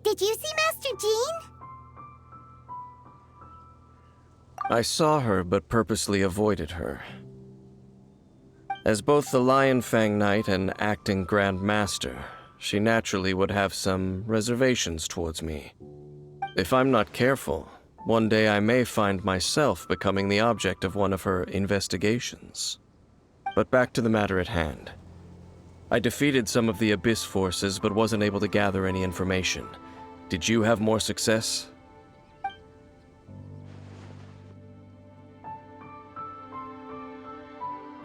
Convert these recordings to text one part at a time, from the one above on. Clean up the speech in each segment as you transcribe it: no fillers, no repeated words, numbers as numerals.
Did you see Master Jean? I saw her, but purposely avoided her. As both the Lion Fang Knight and acting Grand Master, she naturally would have some reservations towards me. If I'm not careful, one day I may find myself becoming the object of one of her investigations. But back to the matter at hand. I defeated some of the Abyss forces, but wasn't able to gather any information. Did you have more success?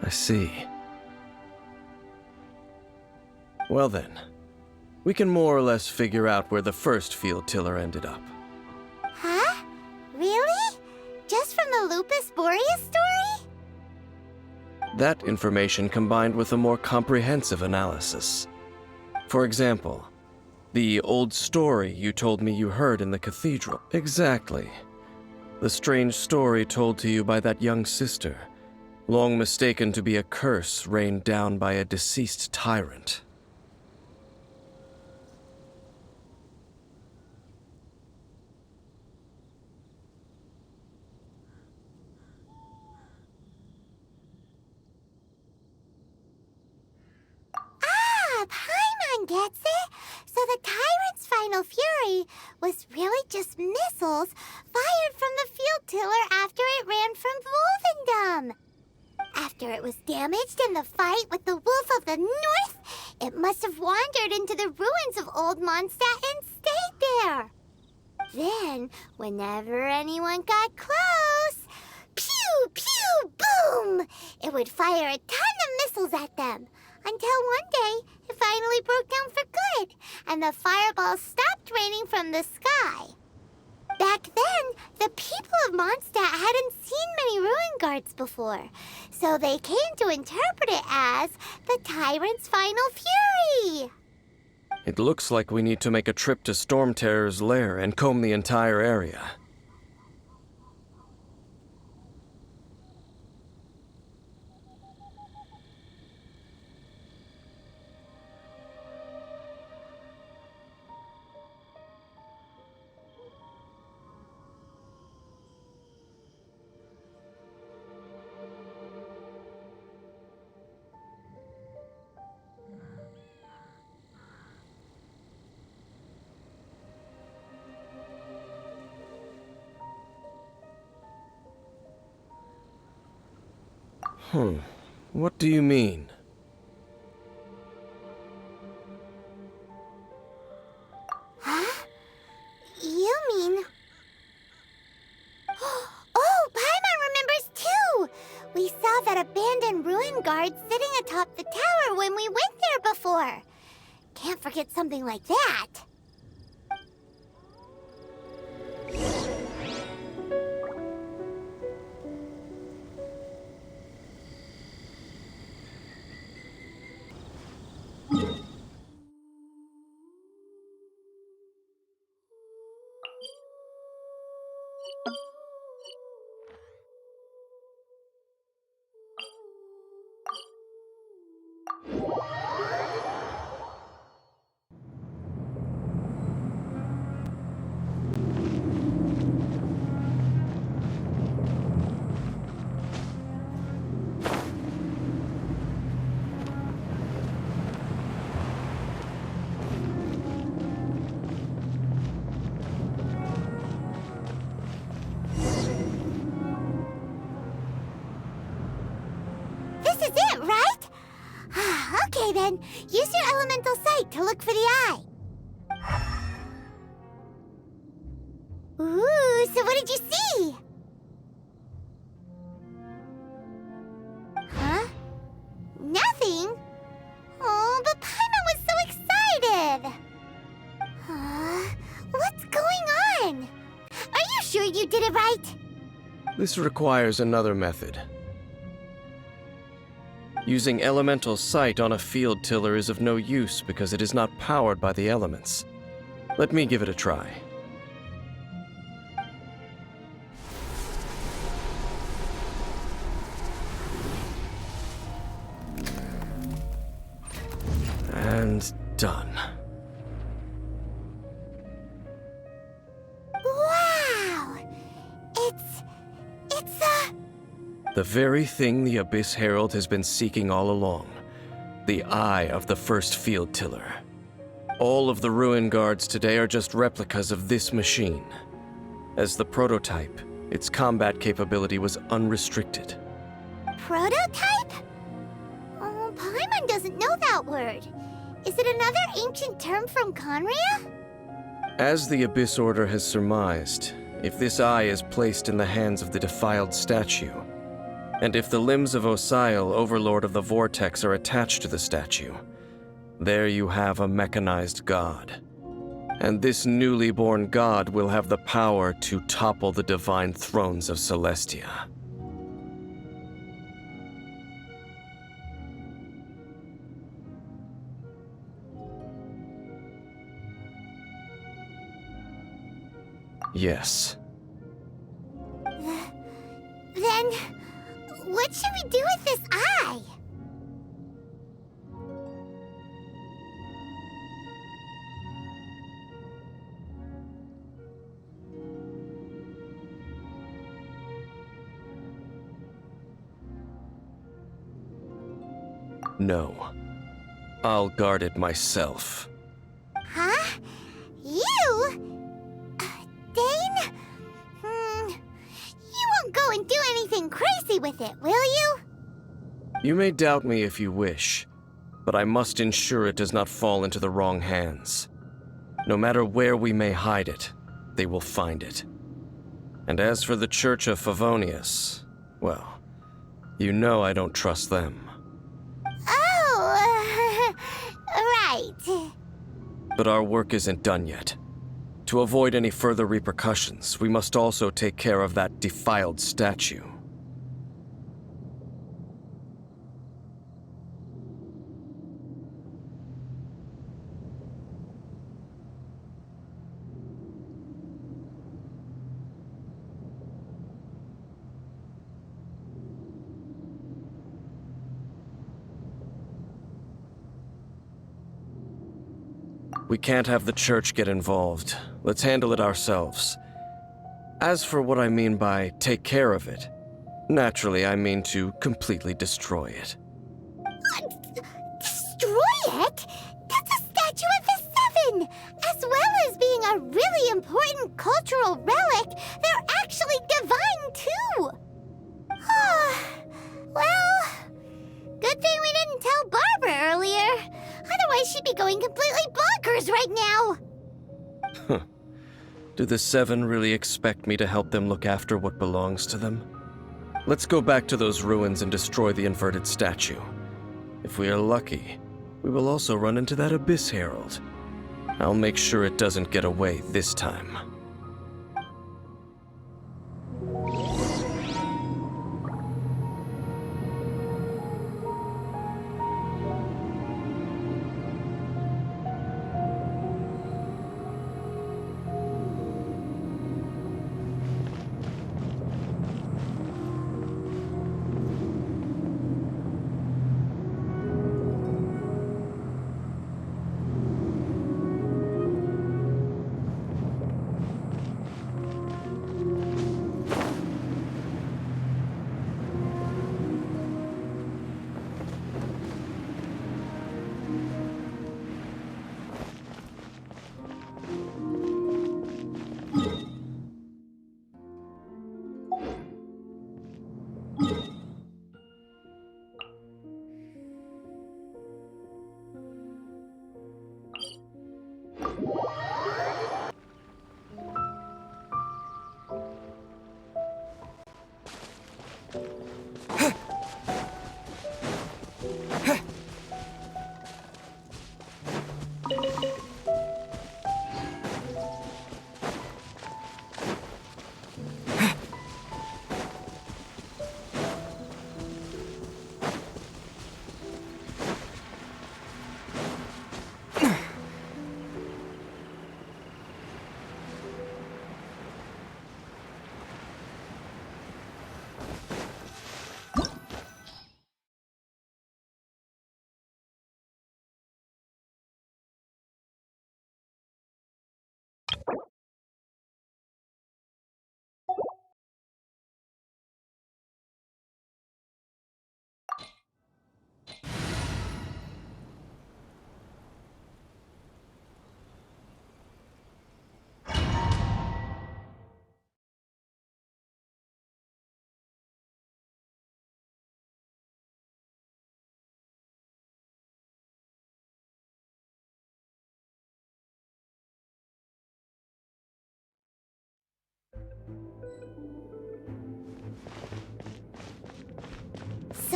I see. Well then, we can more or less figure out where the first field tiller ended up. Huh? Really? Just from the Lupus Boreas story? That information combined with a more comprehensive analysis. For example, the old story you told me you heard in the cathedral. Exactly. The strange story told to you by that young sister, long mistaken to be a curse rained down by a deceased tyrant. Paimon gets it. So the tyrant's final fury was really just missiles fired from the field tiller after it ran from Wolvendom. After it was damaged in the fight with the Wolf of the North, it must have wandered into the ruins of Old Mondstadt and stayed there. Then, whenever anyone got close, pew, pew, boom! It would fire a ton of missiles at them. Until one day, it finally broke down for good, and the fireballs stopped raining from the sky. Back then, the people of Mondstadt hadn't seen many ruin guards before, so they came to interpret it as the tyrant's final fury. It looks like we need to make a trip to Storm Terror's lair and comb the entire area. What do you mean? Huh? You mean... Oh, Paimon remembers too! We saw that abandoned ruin guard sitting atop the tower when we went there before. Can't forget something like that. This is it, right? Okay then, use your elemental sight to look for the eye. Ooh, so what did you see? Huh? Nothing? Oh, but Paimon was so excited! What's going on? Are you sure you did it right? This requires another method. Using elemental sight on a field tiller is of no use because it is not powered by the elements. Let me give it a try. And done. The very thing the Abyss Herald has been seeking all along. The eye of the first field tiller. All of the ruin guards today are just replicas of this machine. As the prototype, its combat capability was unrestricted. Prototype? Oh, Paimon doesn't know that word. Is it another ancient term from Conria? As the Abyss Order has surmised, if this eye is placed in the hands of the defiled statue, and if the limbs of Osial, Overlord of the Vortex, are attached to the statue, there you have a mechanized god. And this newly born god will have the power to topple the divine thrones of Celestia. Yes. Then, what should we do with this eye? No. I'll guard it myself. Huh? You? Dane? You won't go and do anything crazy with it, will you? You may doubt me if you wish, but I must ensure it does not fall into the wrong hands. No matter where we may hide it, they will find it. And as for the Church of Favonius, well, you know I don't trust them. Oh, right. But our work isn't done yet. To avoid any further repercussions, we must also take care of that defiled statue. We can't have the church get involved. Let's handle it ourselves. As for what I mean by take care of it, naturally I mean to completely destroy it. Destroy it? That's a statue of the Seven! As well as being a really important cultural relic, they're actually divine too! Well, good thing we didn't tell Barbara earlier. Otherwise she'd be going completely bonkers right now! Huh. Do the Seven really expect me to help them look after what belongs to them? Let's go back to those ruins and destroy the inverted statue. If we are lucky, we will also run into that Abyss Herald. I'll make sure it doesn't get away this time.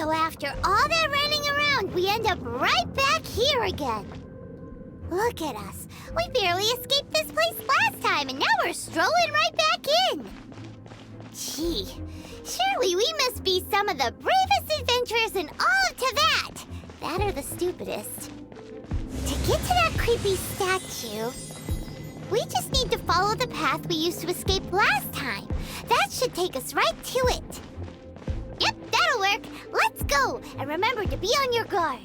So after all that running around, we end up right back here again. Look at us. We barely escaped this place last time, and now we're strolling right back in. Gee, surely we must be some of the bravest adventurers in all of Teyvat. That or the stupidest. To get to that creepy statue, we just need to follow the path we used to escape last time. That should take us right to it. Yep, that'll work. Let's go, and remember to be on your guard.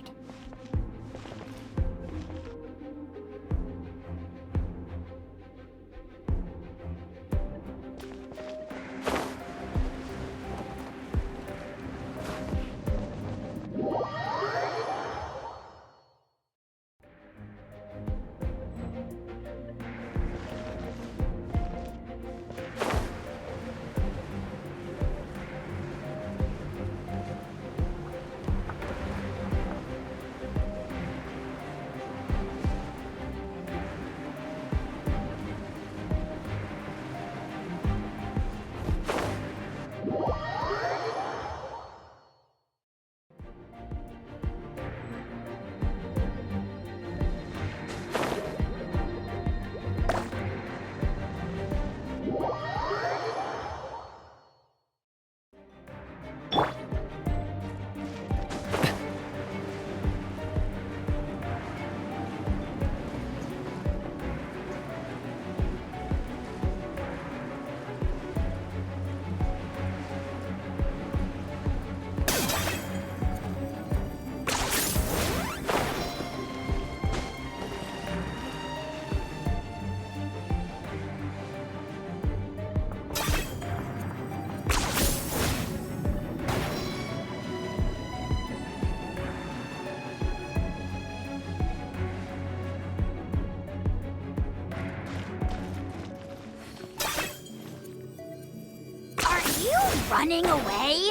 Running away?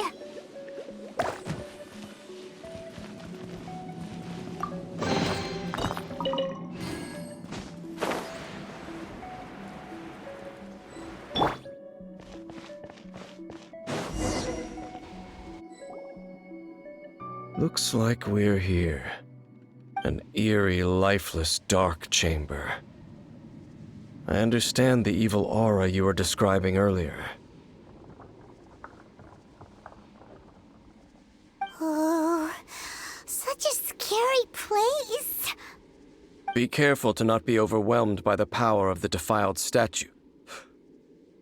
Looks like we're here. An eerie, lifeless, dark chamber. I understand the evil aura you were describing earlier. Oh, such a scary place. Be careful to not be overwhelmed by the power of the defiled statue.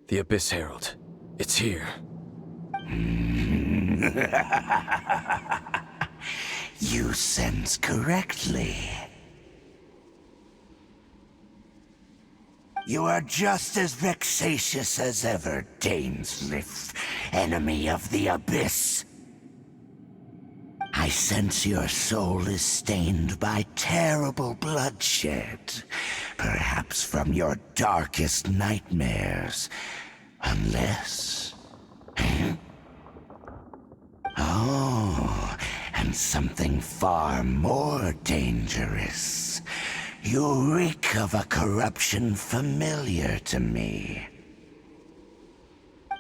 The Abyss Herald. It's here. You sense correctly. You are just as vexatious as ever, Dainsleif, enemy of the Abyss. I sense your soul is stained by terrible bloodshed, perhaps from your darkest nightmares, unless... Oh, and something far more dangerous. You reek of a corruption familiar to me.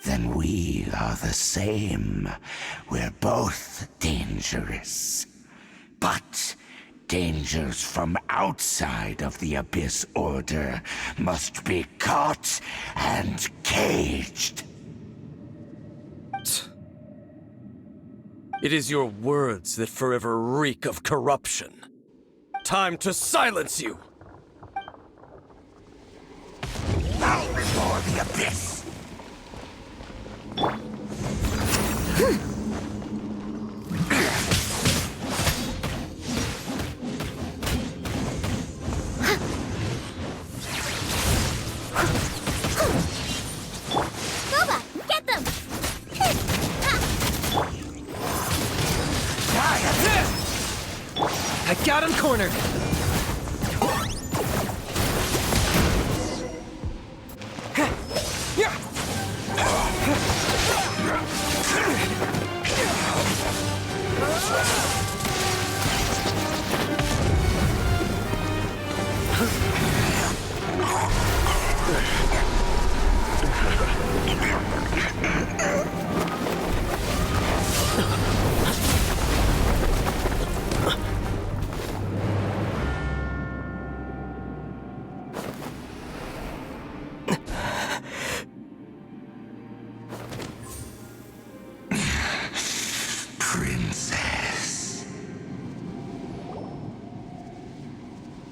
Then we are the same. We're both dangerous. But dangers from outside of the Abyss Order must be caught and caged. It is your words that forever reek of corruption. Time to silence you! Bow before the Abyss! Boba, get them! I got him cornered! princess.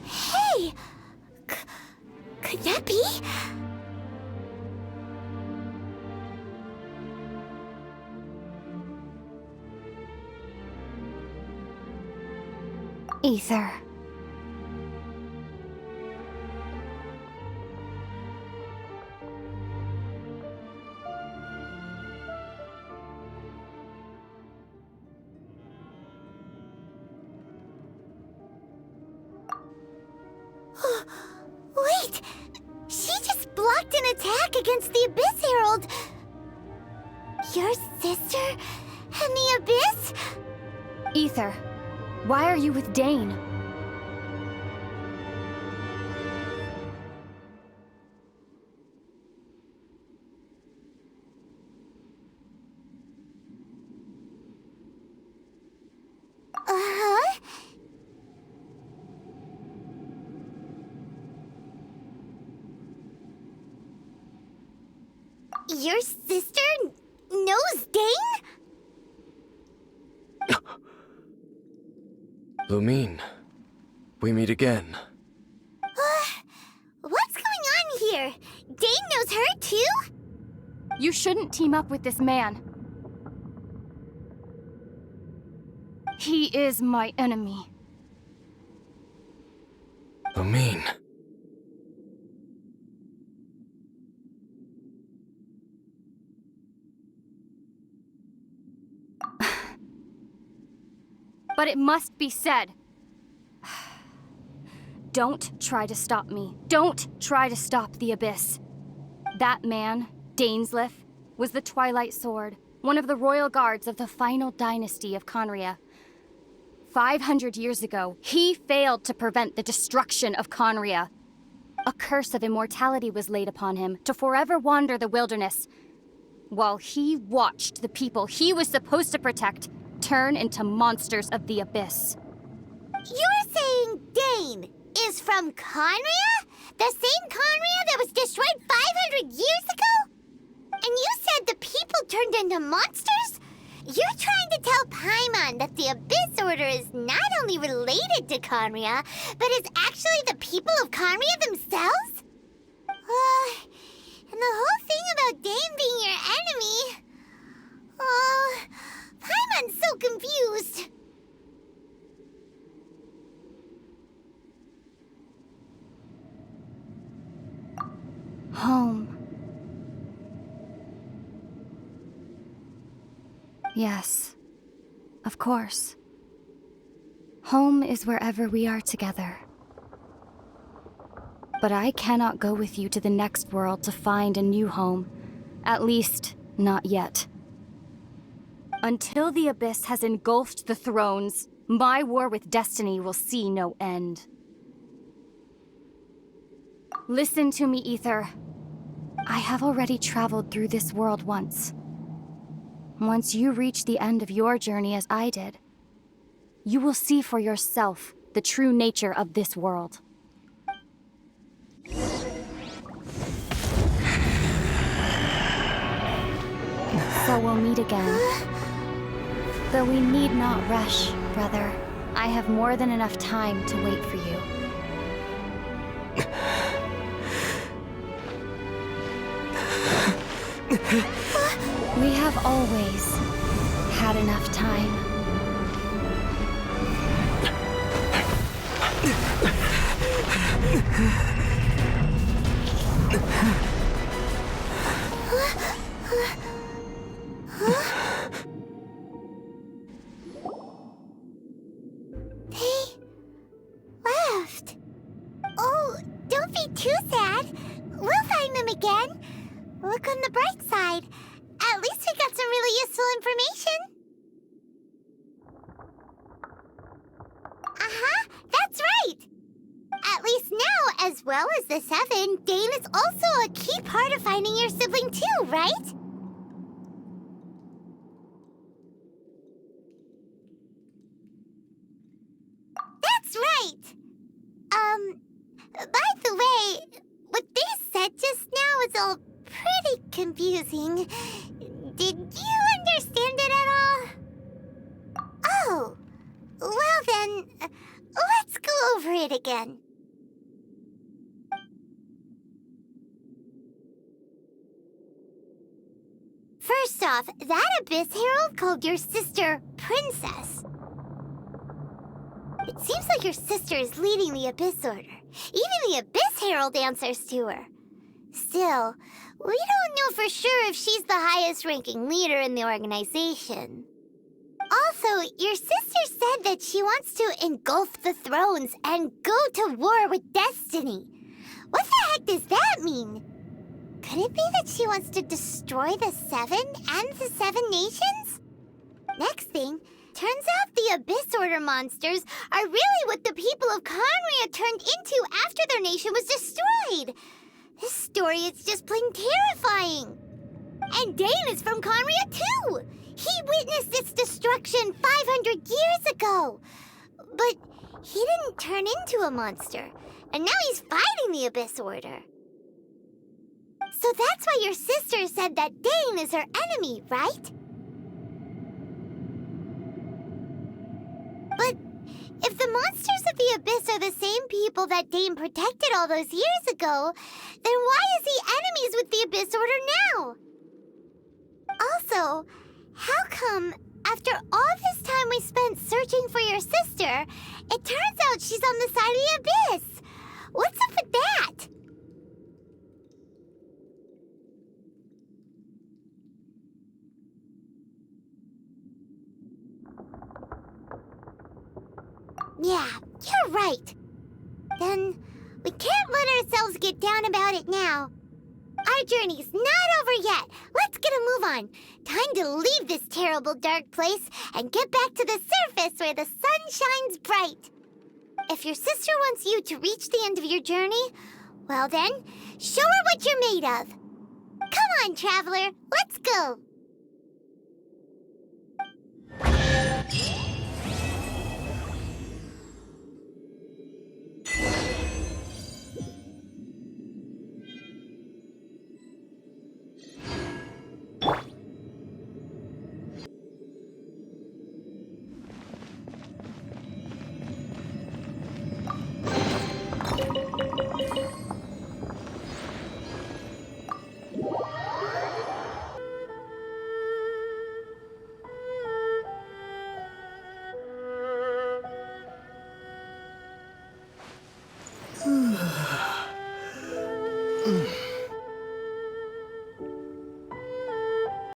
Hey! Could that be? Ether. Wait! She just blocked an attack against the Abyss Herald! Your sister and the Abyss? Ether, why are you with Dane? Uh-huh. Your sister knows Dane? Lumine, we meet again. What's going on here? Dane knows her too? You shouldn't team up with this man. He is my enemy. Lumine. But it must be said. Don't try to stop me. Don't try to stop the Abyss. That man, Dainsleif, was the Twilight Sword, one of the royal guards of the final dynasty of Conria. 500 years ago, he failed to prevent the destruction of Conria. A curse of immortality was laid upon him to forever wander the wilderness, while he watched the people he was supposed to protect turn into monsters of the Abyss. You're saying Dane is from Conria? The same Conria that was destroyed 500 years ago? And you said the people turned into monsters? You're trying to tell Paimon that the Abyss Order is not only related to Conria, but is actually the people of Conria themselves? And the whole thing about Dane being your enemy... Paimon's so confused. Home. Yes, of course. Home is wherever we are together. But I cannot go with you to the next world to find a new home. At least, not yet. Until the Abyss has engulfed the thrones, my war with destiny will see no end. Listen to me, Ether. I have already traveled through this world once. Once you reach the end of your journey as I did, you will see for yourself the true nature of this world. So we'll meet again. Though we need not rush, brother. I have more than enough time to wait for you. We have always had enough time. They left. Oh, don't be too sad. We'll find them again. Look on the bright side. At least we got some really useful information. Uh-huh, that's right. At least now, as well as the Seven, Dane is also a key part of finding your sibling too, right? That's right. By the way, what they said just now is all pretty confusing. Did you understand it at all? then, let's go over it again. First off, that Abyss Herald called your sister Princess. It seems like your sister is leading the Abyss Order. Even the Abyss Herald answers to her. Still, we don't know for sure if she's the highest-ranking leader in the organization. Also, your sister said that she wants to engulf the thrones and go to war with Destiny. What the heck does that mean? Could it be that she wants to destroy the Seven and the Seven Nations? Next thing, turns out the Abyss Order monsters are really what the people of Conria turned into after their nation was destroyed. This story is just plain terrifying. And Dane is from Conria too. He witnessed its destruction 500 years ago. But he didn't turn into a monster. And now he's fighting the Abyss Order. So that's why your sister said that Dane is her enemy, right? But if the monsters of the Abyss are the same people that Dane protected all those years ago, then why is he enemies with the Abyss Order now? Also, how come, after all this time we spent searching for your sister, it turns out she's on the side of the Abyss? What's up with that? Yeah, you're right. Then we can't let ourselves get down about it now. Our journey's not over yet. Let's get a move on. Time to leave this terrible dark place and get back to the surface where the sun shines bright. If your sister wants you to reach the end of your journey, well then, show her what you're made of. Come on, traveler, let's go.